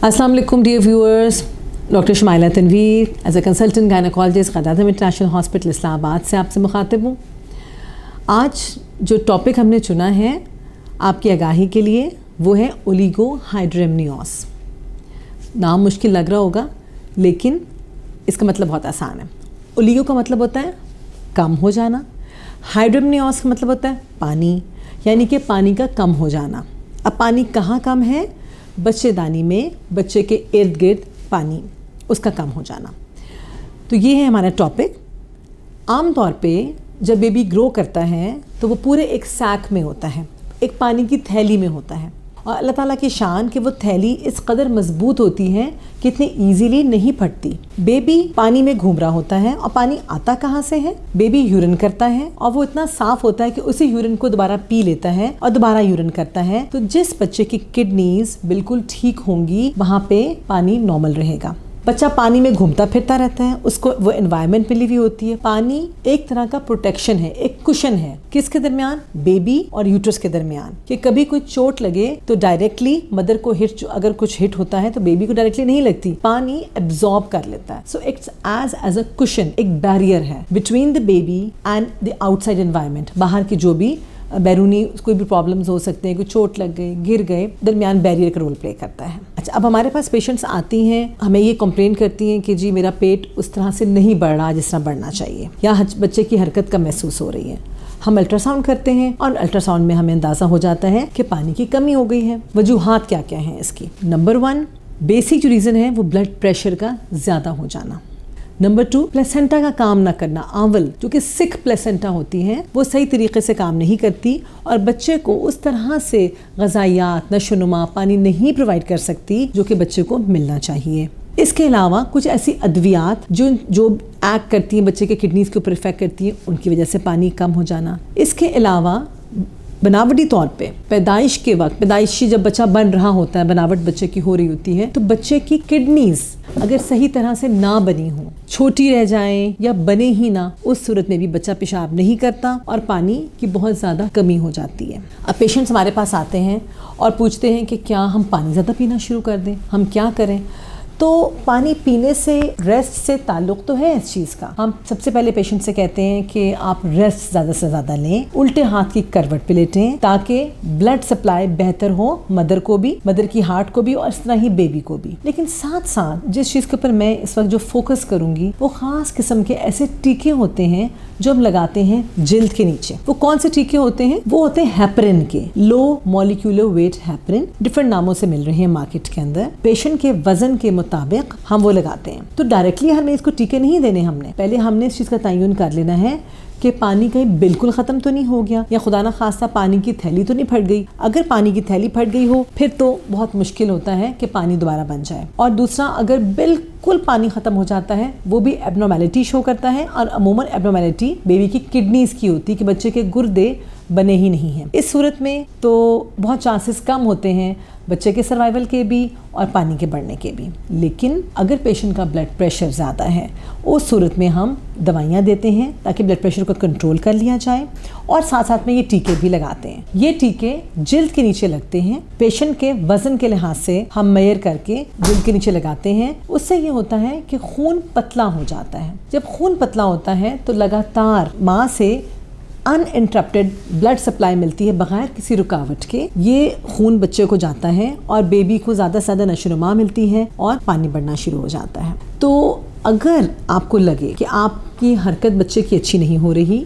अस्सलाम वालेकुम dear viewers, doctor Shumaila Tanveer as a consultant gynaecologist क़दादम इंटरनेशनल हॉस्पिटल इस्लामाबाद से आपसे मुखातिब हूँ। आज जो टॉपिक हमने चुना है आपकी आगाही के लिए वो है ओलिगोहाइड्रेमनियोस। नाम मुश्किल लग रहा होगा लेकिन इसका मतलब बहुत आसान है। ओलिगो का मतलब होता है कम हो जाना, हाइड्रेमनियोस का मतलब होता है पानी, यानी कि पानी का कम हो जाना। अब पानी कहाँ कम है? बच्चेदानी में, बच्चे के इर्द गिर्द पानी उसका कम हो जाना। तो ये है हमारा टॉपिक। आम तौर पे जब बेबी ग्रो करता है तो वो पूरे एक सैक में होता है, एक पानी की थैली में होता है, और अल्लाह ताला की शान कि वो थैली इस कदर मजबूत होती है कि इतनी ईजीली नहीं फटती। बेबी पानी में घूम रहा होता है और पानी आता कहाँ से है? बेबी यूरिन करता है और वो इतना साफ होता है कि उसी यूरिन को दोबारा पी लेता है और दोबारा यूरिन करता है। तो जिस बच्चे की किडनीज बिल्कुल ठीक होंगी वहाँ पे पानी नॉर्मल रहेगा। बच्चा पानी में घूमता फिरता रहता है, उसको वो एनवायरनमेंट मिली हुई होती है। पानी एक तरह का प्रोटेक्शन है, एक कुशन है। किसके दरमियान? बेबी और यूट्रस के दरमियान। कि कभी कोई चोट लगे तो डायरेक्टली मदर को अगर कुछ हिट होता है तो बेबी को डायरेक्टली नहीं लगती, पानी एब्जॉर्ब कर लेता है। So it's as a cushion, एक बैरियर है between the baby and the outside environment. बाहर की जो भी बैरूनी कोई भी प्रॉब्लम्स हो सकते हैं, कोई चोट लग गई, गिर गए, दरमियान बैरियर का रोल प्ले करता है। अच्छा, अब हमारे पास पेशेंट्स आती हैं, हमें ये कंप्लेन करती हैं कि जी मेरा पेट उस तरह से नहीं बढ़ रहा जिस तरह बढ़ना चाहिए, या बच्चे की हरकत कम महसूस हो रही है। हम अल्ट्रासाउंड करते हैं और अल्ट्रासाउंड में हमें अंदाज़ा हो जाता है कि पानी की कमी हो गई है। वजूहात क्या क्या हैं इसकी? नंबर 1 बेसिक जो रीज़न है वो ब्लड प्रेशर का ज़्यादा हो जाना। नंबर 2 प्लेसेंटा का काम ना करना। आंवल जो कि सिक प्लेसेंटा होती है वो सही तरीके से काम नहीं करती और बच्चे को उस तरह से ग़िज़ायात, नशोनुमा, पानी नहीं प्रोवाइड कर सकती जो कि बच्चे को मिलना चाहिए। इसके अलावा कुछ ऐसी अद्वियात जो एक्ट करती हैं, बच्चे के किडनीज के ऊपर इफेक्ट करती हैं, उनकी वजह से पानी कम हो जाना। इसके अलावा बनावटी तौर पे पैदाइश के वक्त, पैदाइशी जब बच्चा बन रहा होता है, बनावट बच्चे की हो रही होती है, तो बच्चे की किडनीज अगर सही तरह से ना बनी हो, छोटी रह जाएं या बने ही ना, उस सूरत में भी बच्चा पेशाब नहीं करता और पानी की बहुत ज़्यादा कमी हो जाती है। अब पेशेंट्स हमारे पास आते हैं और पूछते हैं कि क्या हम पानी ज़्यादा पीना शुरू कर दें, हम क्या करें? तो पानी पीने से रेस्ट से ताल्लुक़ तो है इस चीज़ का। हम सबसे पहले पेशेंट से कहते हैं कि आप रेस्ट ज़्यादा से ज़्यादा लें, उल्टे हाथ की करवट पे लेटें ताकि ब्लड सप्लाई बेहतर हो मदर को भी, मदर की हार्ट को भी और इस तरह ही बेबी को भी। लेकिन साथ साथ जिस चीज़ के ऊपर मैं इस वक्त जो फोकस करूँगी वो ख़ास किस्म के ऐसे टीके होते हैं जो हम लगाते हैं जिल्द के नीचे। वो कौन से टीके होते हैं? वो होते हैं हेपरिन के, low molecular weight heparin, different नामों से मिल रहे हैं मार्केट के अंदर। पेशेंट के वजन के मुताबिक हम वो लगाते हैं। तो डायरेक्टली हमें इसको टीके नहीं देने, हमने पहले हमने इस चीज़ का तयन कर लेना है कि पानी कहीं बिल्कुल ख़त्म तो नहीं हो गया, या खुदा ना खास्ता पानी की थैली तो नहीं फट गई। अगर पानी की थैली फट गई हो फिर तो बहुत मुश्किल होता है कि पानी दोबारा बन जाए। और दूसरा, अगर बिल्कुल पानी ख़त्म हो जाता है वो भी एबनॉर्मेलिटी शो करता है, और अमूमन एबनॉर्मेलिटी बेबी की किडनीज की होती है कि बच्चे के गुर्दे बने ही नहीं हैं। इस सूरत में तो बहुत चांसेस कम होते हैं बच्चे के सर्वाइवल के भी और पानी के बढ़ने के भी। लेकिन अगर पेशेंट का ब्लड प्रेशर ज़्यादा है उस सूरत में हम दवाइयाँ देते हैं ताकि ब्लड प्रेशर को कंट्रोल कर लिया जाए, और साथ साथ में ये टीके भी लगाते हैं। ये टीके जिल्द के नीचे लगते हैं, पेशेंट के वज़न के लिहाज से हम मेजर करके जिल्द के नीचे लगाते हैं। उससे ये होता है कि खून पतला हो जाता है। जब खून पतला होता है तो लगातार माँ से अनइंटरप्टेड ब्लड सप्लाई मिलती है बगैर किसी रुकावट के। ये खून बच्चे को जाता है और बेबी को ज़्यादा से ज़्यादा नशोनुमा मिलती है और पानी बढ़ना शुरू हो जाता है। तो अगर आपको लगे कि आपकी हरकत बच्चे की अच्छी नहीं हो रही,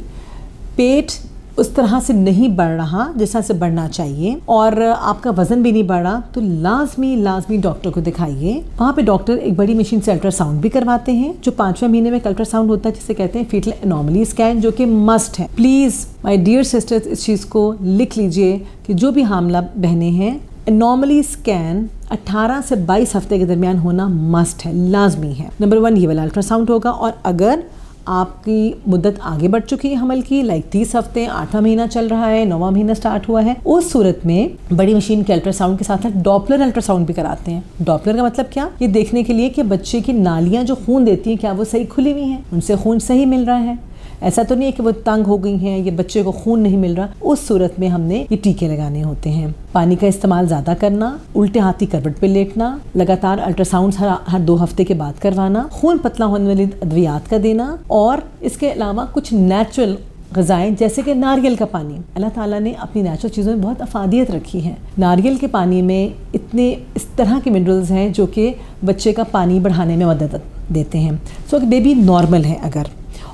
पेट उस तरह से नहीं बढ़ रहा जिस तरह से बढ़ना चाहिए, और आपका वज़न भी नहीं बढ़ा, तो लाजमी डॉक्टर को दिखाइए। वहाँ पे डॉक्टर एक बड़ी मशीन से अल्ट्रासाउंड भी करवाते हैं, जो 5वें महीने में एक अल्ट्रासाउंड होता है जिसे कहते हैं फीटल एनोमली स्कैन, जो कि मस्ट है। प्लीज़ माय डियर सिस्टर्स, इस चीज़ को लिख लीजिए कि जो भी हामला बहनें हैं, एनोमली स्कैन 18 से 22 हफ्ते के दरमियान होना मस्ट है, लाजमी है। नंबर 1 ये वाला अल्ट्रासाउंड होगा। और अगर आपकी मुद्दत आगे बढ़ चुकी है हमल की, लाइक 30 हफ्ते, 8वां महीना चल रहा है, 9वां महीना स्टार्ट हुआ है, उस सूरत में बड़ी मशीन के अल्ट्रासाउंड के साथ साथ डॉपलर अल्ट्रासाउंड भी कराते हैं। डॉपलर का मतलब क्या? ये देखने के लिए कि बच्चे की नालियाँ जो खून देती हैं क्या वो सही खुली हुई हैं, उनसे खून सही मिल रहा है। ऐसा तो नहीं है कि वो तंग हो गई हैं, ये बच्चे को खून नहीं मिल रहा, उस सूरत में हमने ये टीके लगाने होते हैं। पानी का इस्तेमाल ज़्यादा करना, उल्टे हाथी करवट पे लेटना, लगातार अल्ट्रासाउंड हर 2 हफ्ते के बाद करवाना, खून पतला होने वाली अद्वियात का देना, और इसके अलावा कुछ नेचुरल ग़िज़ाएँ जैसे कि नारियल का पानी। अल्लाह ताला ने अपनी नेचुरल चीज़ों में बहुत अफादियत रखी है। नारियल के पानी में इस तरह के मिनरल्स हैं जो कि बच्चे का पानी बढ़ाने में मदद देते हैं। सो बेबी नॉर्मल है अगर,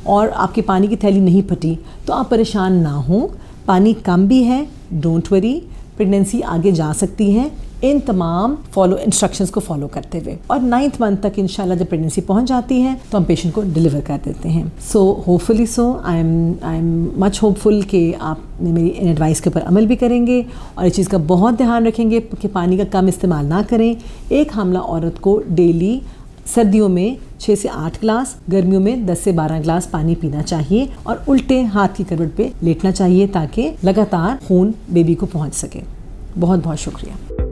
और आपकी पानी की थैली नहीं फटी, तो आप परेशान ना हो। पानी कम भी है, डोंट वरी, प्रेगनेंसी आगे जा सकती है इन तमाम इंस्ट्रक्शंस को फॉलो करते हुए। और 9th मंथ तक इंशाल्लाह जब प्रेगनेंसी पहुंच जाती है तो हम पेशेंट को डिलीवर कर देते हैं। So hopefully I am much hopeful कि आप मेरी इन एडवाइस के ऊपर अमल भी करेंगे और इस चीज़ का बहुत ध्यान रखेंगे कि पानी का कम इस्तेमाल ना करें। एक हामला औरत को डेली सर्दियों में 6 से 8 ग्लास, गर्मियों में 10 से 12 ग्लास पानी पीना चाहिए और उल्टे हाथ की करवट पे लेटना चाहिए ताकि लगातार खून बेबी को पहुंच सके। बहुत बहुत शुक्रिया।